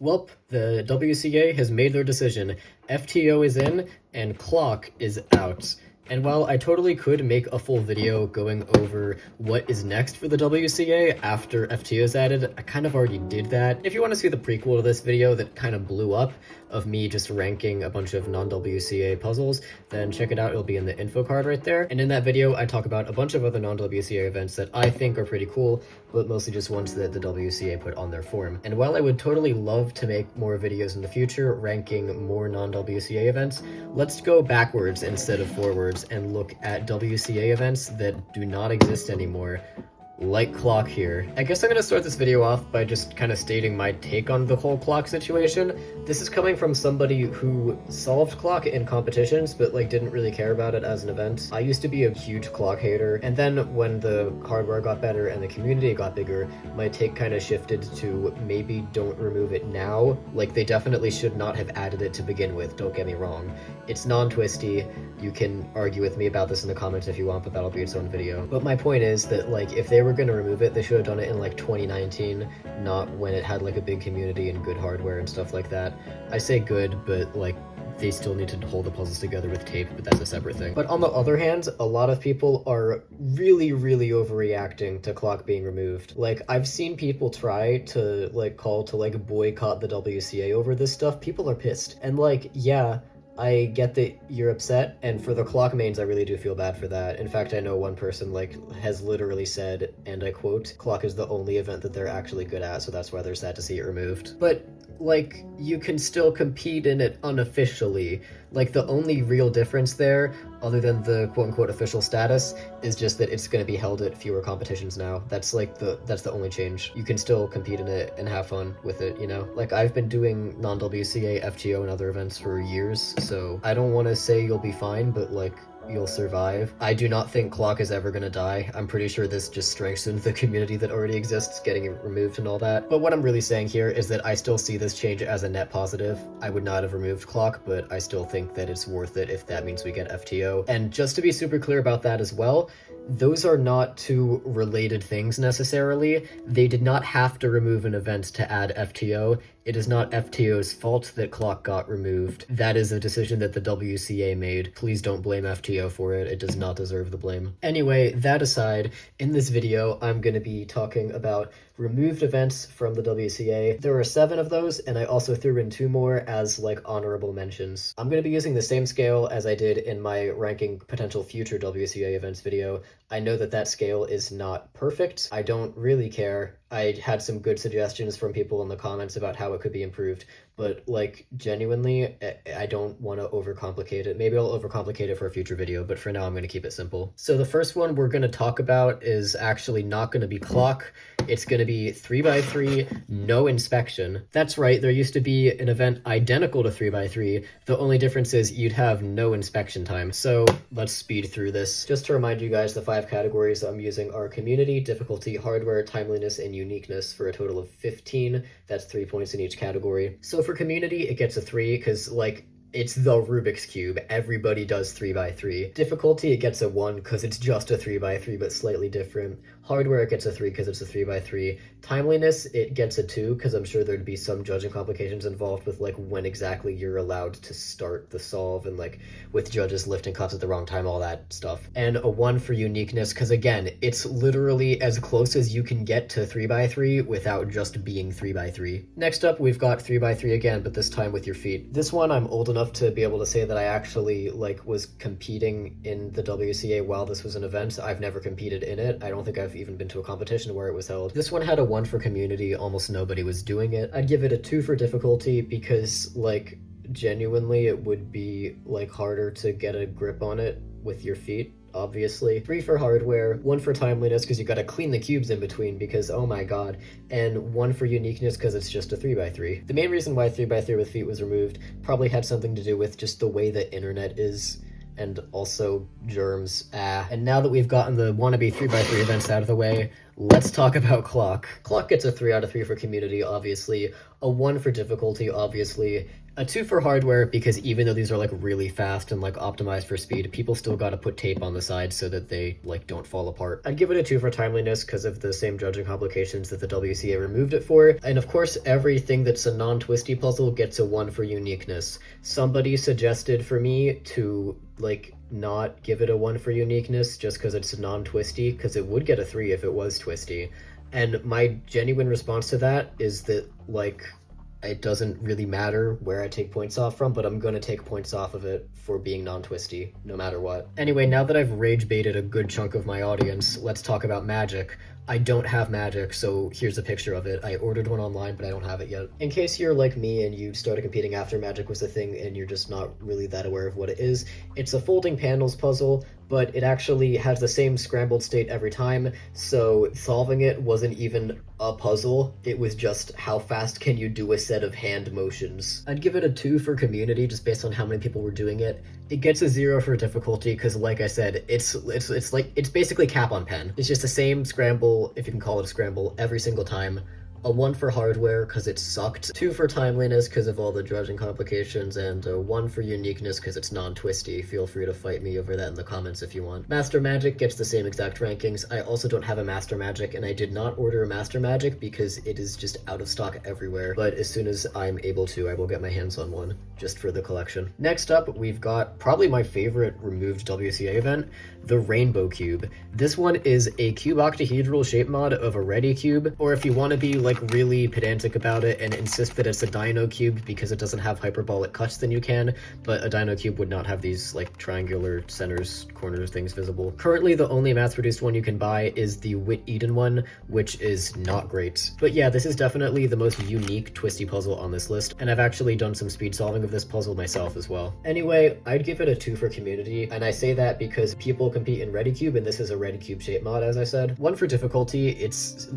Welp, the WCA has made their decision. FTO is in, and clock is out. And while I totally could make a full video going over what is next for the WCA after FTO is added, I kind of already did that. If you want to see the prequel to this video that kind of blew up, of me just ranking a bunch of non-WCA puzzles, then check it out, it'll be in the info card right there. And in that video, I talk about a bunch of other non-WCA events that I think are pretty cool, but mostly just ones that the WCA put on their form. And while I would totally love to make more videos in the future ranking more non-WCA events, let's go backwards instead of forwards and look at WCA events that do not exist anymore, like clock here. I guess I'm gonna start this video off by just kind of stating my take on the whole clock situation. This is coming from somebody who solved clock in competitions, but like didn't really care about it as an event. I used to be a huge clock hater, and then when the hardware got better and the community got bigger, my take kind of shifted to maybe don't remove it now. Like, they definitely should not have added it to begin with, don't get me wrong. It's non-twisty. You can argue with me about this in the comments if you want, but that'll be its own video. But my point is that, like, if they were gonna remove it, they should have done it in like 2019, not when it had like a big community and good hardware and stuff like that. I say good, but like, they still need to hold the puzzles together with tape, but that's a separate thing. But on the other hand, a lot of people are really overreacting to clock being removed. Like, I've seen people try to like call to like boycott the WCA over this stuff. People are pissed. And like, yeah, I get that you're upset, and for the clock mains, I really do feel bad for that. In fact, I know one person like has literally said, and I quote, "Clock is the only event that they're actually good at, so that's why they're sad to see it removed." But like, you can still compete in it unofficially. Like, the only real difference there, other than the quote-unquote official status, is just that it's going to be held at fewer competitions now. That's like that's the only change. You can still compete in it and have fun with it, you know? Like, I've been doing non-WCA, FTO, and other events for years, so I don't want to say you'll be fine, but like, you'll survive. I do not think clock is ever gonna die. I'm pretty sure this just strengthens the community that already exists, getting it removed and all that. But what I'm really saying here is that I still see this change as a net positive. I would not have removed clock, but I still think that it's worth it if that means we get FTO. And just to be super clear about that as well, those are not two related things necessarily. They did not have to remove an event to add FTO. It is not FTO's fault that clock got removed. That is a decision that the WCA made. Please don't blame FTO for it. It does not deserve the blame. Anyway, that aside, in this video, I'm going to be talking about removed events from the WCA. There are 7 of those, and I also threw in 2 more as like honorable mentions. I'm going to be using the same scale as I did in my ranking potential future WCA events video. I know that that scale is not perfect. I don't really care. I had some good suggestions from people in the comments about how it could be improved, but like, genuinely, I don't want to overcomplicate it. Maybe I'll overcomplicate it for a future video, but for now I'm going to keep it simple. So the first one we're going to talk about is actually not going to be clock. It's going to be 3x3, no inspection. That's right, there used to be an event identical to 3x3. The only difference is you'd have no inspection time. So let's speed through this. Just to remind you guys, the 5 categories I'm using are community, difficulty, hardware, timeliness, and uniqueness, for a total of 15. That's 3 points in each category. So for community, it gets a 3 because like, it's the Rubik's Cube. Everybody does 3x3. Difficulty, it gets a 1 because it's just a 3x3 but slightly different. Hardware, it gets a 3 because it's a 3x3. Timeliness, it gets a 2 because I'm sure there'd be some judging complications involved with like when exactly you're allowed to start the solve, and like with judges lifting cups at the wrong time, all that stuff. And a 1 for uniqueness because again, it's literally as close as you can get to 3x3 without just being 3x3. Next up, we've got 3x3 again, but this time with your feet. This one I'm old enough to be able to say that I actually like was competing in the WCA while this was an event. I've never competed in it. I don't think I've even been to a competition where it was held. This one had a 1 for community. Almost nobody was doing it. I'd give it a 2 for difficulty because like, genuinely it would be like harder to get a grip on it with your feet, obviously. 3 for hardware, 1 for timeliness because you gotta clean the cubes in between because oh my god, and 1 for uniqueness because it's just a 3x3. The main reason why 3x3 with feet was removed probably had something to do with just the way the internet is, and also germs. And now that we've gotten the wannabe 3x3 events out of the way, let's talk about clock. Clock gets a 3 out of 3 for community, obviously. A 1 for difficulty, obviously. A 2 for hardware, because even though these are like really fast and like optimized for speed, people still gotta put tape on the side so that they like don't fall apart. I'd give it a 2 for timeliness because of the same judging complications that the WCA removed it for. And of course, everything that's a non-twisty puzzle gets a 1 for uniqueness. Somebody suggested for me to like not give it a 1 for uniqueness just because it's non-twisty, because it would get a 3 if it was twisty. And my genuine response to that is that like it doesn't really matter where I take points off from, but I'm going to take points off of it for being non-twisty, no matter what. Anyway, now that I've rage baited a good chunk of my audience, let's talk about magic. I don't have magic, so here's a picture of it. I ordered one online, but I don't have it yet. In case you're like me and you started competing after magic was a thing and you're just not really that aware of what it is, it's a folding panels puzzle, but it actually has the same scrambled state every time, so solving it wasn't even a puzzle, it was just how fast can you do a set of hand motions. I'd give it a 2 for community just based on how many people were doing it. It gets a 0 for difficulty because like I said, it's basically cap on pen. It's just the same scramble, if you can call it a scramble, every single time. A 1 for hardware because it sucked, 2 for timeliness because of all the judging complications, and a 1 for uniqueness because it's non-twisty. Feel free to fight me over that in the comments if you want. Master Magic gets the same exact rankings. I also don't have a Master Magic, and I did not order a Master Magic because it is just out of stock everywhere, but as soon as I'm able to, I will get my hands on one, just for the collection. Next up, we've got probably my favorite removed WCA event, the Rainbow Cube. This one is a cube octahedral shape mod of a Ready Cube, or if you want to be like really pedantic about it and insist that it's a Dino Cube because it doesn't have hyperbolic cuts, then you can, but a Dino Cube would not have these like triangular centers, corners, things visible. Currently, the only mass-produced one you can buy is the Whit Eden one, which is not great. But yeah, this is definitely the most unique twisty puzzle on this list, and I've actually done some speed solving of this puzzle myself as well. Anyway, I'd give it a 2 for community, and I say that because people compete in Ready Cube, and this is a Ready Cube shape mod, as I said. 1 for difficulty, it's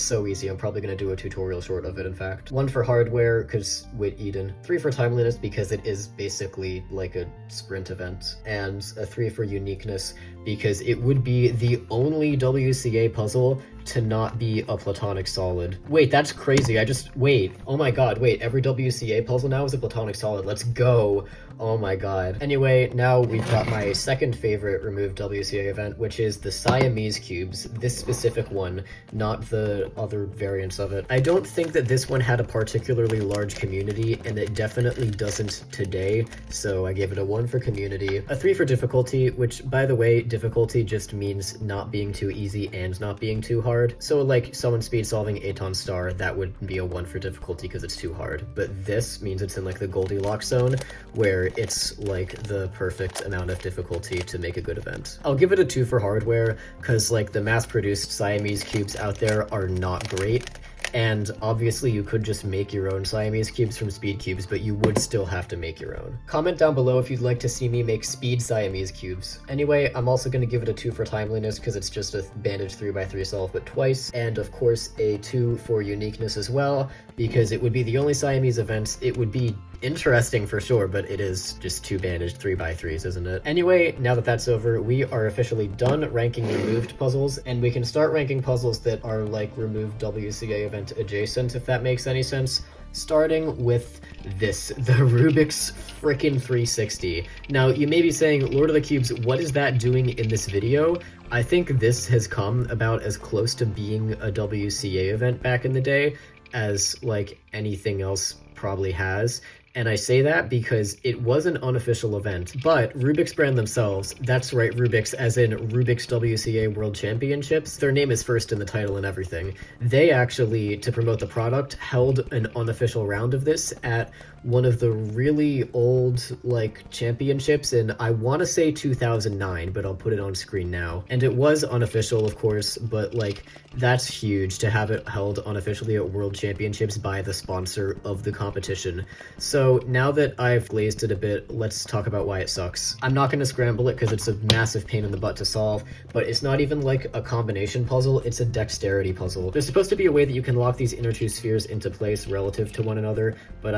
so easy, I'm probably gonna do a tutorial short of it, in fact. 1 for hardware, because Whit Eden. 3 for timeliness, because it is basically like a sprint event. And a 3 for uniqueness, because it would be the only WCA puzzle to not be a platonic solid. Wait, that's crazy. Wait. Oh my god, wait. Every WCA puzzle now is a platonic solid. Let's go. Oh my god. Anyway, now we've got my second favorite removed WCA event, which is the Siamese Cubes. This specific one, not the other variants of it. I don't think that this one had a particularly large community, and it definitely doesn't today, so I gave it a 1 for community. A 3 for difficulty, which, by the way, difficulty just means not being too easy and not being too hard. So like someone speed solving Aton Star, that would be a 1 for difficulty because it's too hard. But this means it's in like the Goldilocks zone where it's like the perfect amount of difficulty to make a good event. I'll give it a 2 for hardware because like the mass-produced Siamese Cubes out there are not great. And obviously you could just make your own Siamese Cubes from Speed Cubes, but you would still have to make your own. Comment down below if you'd like to see me make Speed Siamese Cubes. Anyway, I'm also going to give it a 2 for timeliness because it's just a bandaged 3x3 solve but twice, and of course a 2 for uniqueness as well, because it would be the only Siamese event. It would be interesting for sure, but it is just 2 bandaged 3x3s, isn't it? Anyway, now that that's over, we are officially done ranking removed puzzles, and we can start ranking puzzles that are like removed WCA event adjacent, if that makes any sense. Starting with this, the Rubik's frickin' 360. Now, you may be saying, Lord of the Cubes, what is that doing in this video? I think this has come about as close to being a WCA event back in the day as like anything else probably has. And I say that because it was an unofficial event, but Rubik's brand themselves, that's right, Rubik's as in Rubik's WCA World Championships, their name is first in the title and everything. They actually, to promote the product, held an unofficial round of this at one of the really old, like, championships in, I want to say 2009, but I'll put it on screen now. And it was unofficial, of course, but, like, that's huge to have it held unofficially at World Championships by the sponsor of the competition. So now that I've glazed it a bit, let's talk about why it sucks. I'm not going to scramble it because it's a massive pain in the butt to solve, but it's not even like a combination puzzle, it's a dexterity puzzle. There's supposed to be a way that you can lock these inner two spheres into place relative to one another, but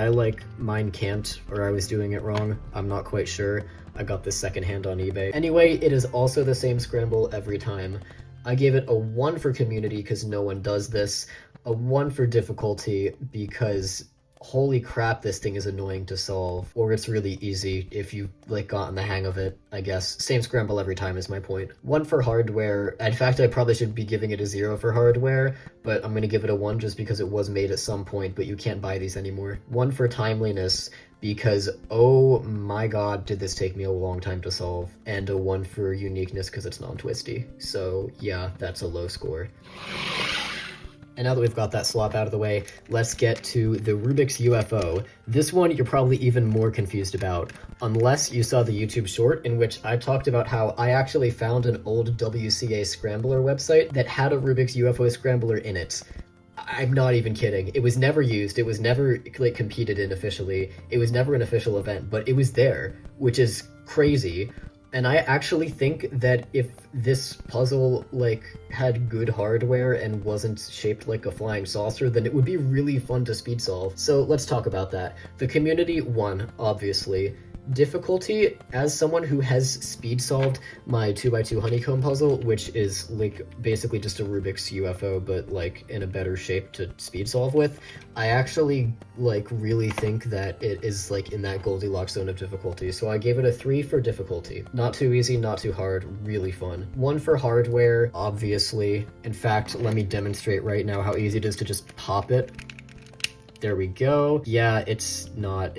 mine can't, or I was doing it wrong. I'm not quite sure. I got this secondhand on eBay. Anyway, it is also the same scramble every time. I gave it a 1 for community because no one does this, a 1 for difficulty because holy crap, this thing is annoying to solve. Or it's really easy if you've like gotten the hang of it, I guess. Same scramble every time is my point. 1 for hardware. In fact, I probably should be giving it a 0 for hardware, but I'm gonna give it a 1 just because it was made at some point, but you can't buy these anymore. 1 for timeliness, because oh my god, did this take me a long time to solve. And a 1 for uniqueness because it's non-twisty. So yeah, that's a low score. And now that we've got that slop out of the way, let's get to the Rubik's UFO. This one you're probably even more confused about, unless you saw the YouTube short in which I talked about how I actually found an old WCA scrambler website that had a Rubik's UFO scrambler in it. I'm not even kidding. It was never used. It was never like competed in officially. It was never an official event, but it was there, which is crazy. And I actually think that if this puzzle, like, had good hardware and wasn't shaped like a flying saucer, then it would be really fun to speed solve. So let's talk about that. The community won, obviously. Difficulty, as someone who has speed solved my 2x2 honeycomb puzzle, which is like basically just a Rubik's UFO but like in a better shape to speed solve with, I actually like really think that it is like in that Goldilocks zone of difficulty, so I gave it a 3 for difficulty. Not too easy, not too hard, really fun. 1 for hardware, obviously. In fact, let me demonstrate right now how easy it is to just pop it. There we go. Yeah, it's not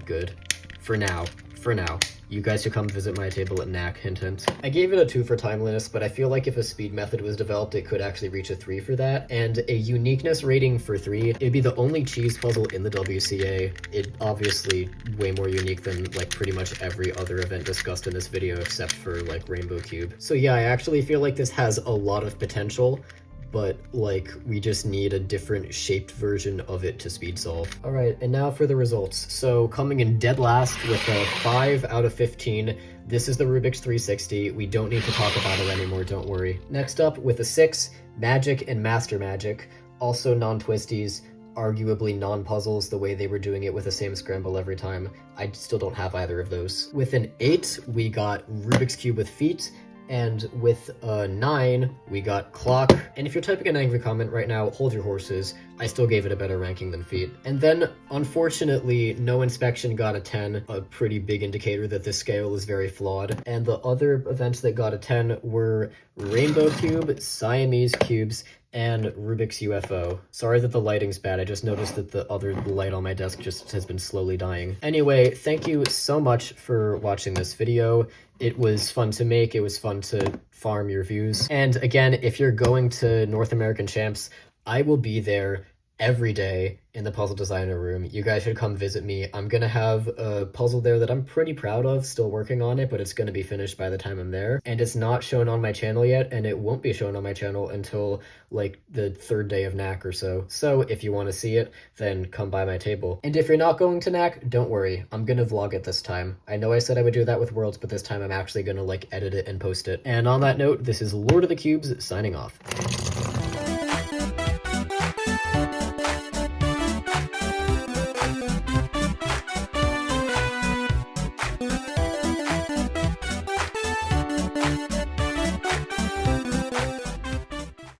good. For now. You guys should come visit my table at NAC, hint hint. I gave it a 2 for timeliness, but I feel like if a speed method was developed, it could actually reach a 3 for that. And a uniqueness rating for 3, it'd be the only cheese puzzle in the WCA. It obviously way more unique than like pretty much every other event discussed in this video except for like Rainbow Cube. So yeah, I actually feel like this has a lot of potential, but like we just need a different shaped version of it to speed solve. All right, and now for the results. So coming in dead last with a 5 out of 15, this is the Rubik's 360. We don't need to talk about it anymore, don't worry. Next up with a 6, Magic and Master Magic, also non-twisties, arguably non-puzzles the way they were doing it with the same scramble every time. I still don't have either of those. With an 8, we got Rubik's Cube with feet, and with a 9, we got Clock. And if you're typing an angry comment right now, hold your horses. I still gave it a better ranking than Feet. And then, unfortunately, No Inspection got a 10, a pretty big indicator that this scale is very flawed. And the other events that got a 10 were Rainbow Cube, Siamese Cubes, and Rubik's UFO. Sorry that the lighting's bad, I just noticed that the other light on my desk just has been slowly dying. Anyway, thank you so much for watching this video. It was fun to make, it was fun to farm your views. And again, if you're going to North American Champs, I will be there every day in the puzzle designer room. You guys should come visit me. I'm gonna have a puzzle there that I'm pretty proud of, still working on it, but it's gonna be finished by the time I'm there. And it's not shown on my channel yet, and it won't be shown on my channel until like the 3rd day of NAC or so. So if you want to see it, then come by my table. And if you're not going to NAC, don't worry, I'm gonna vlog it this time. I know I said I would do that with Worlds, but this time I'm actually gonna like edit it and post it. And on that note, this is Lord of the Cubes signing off.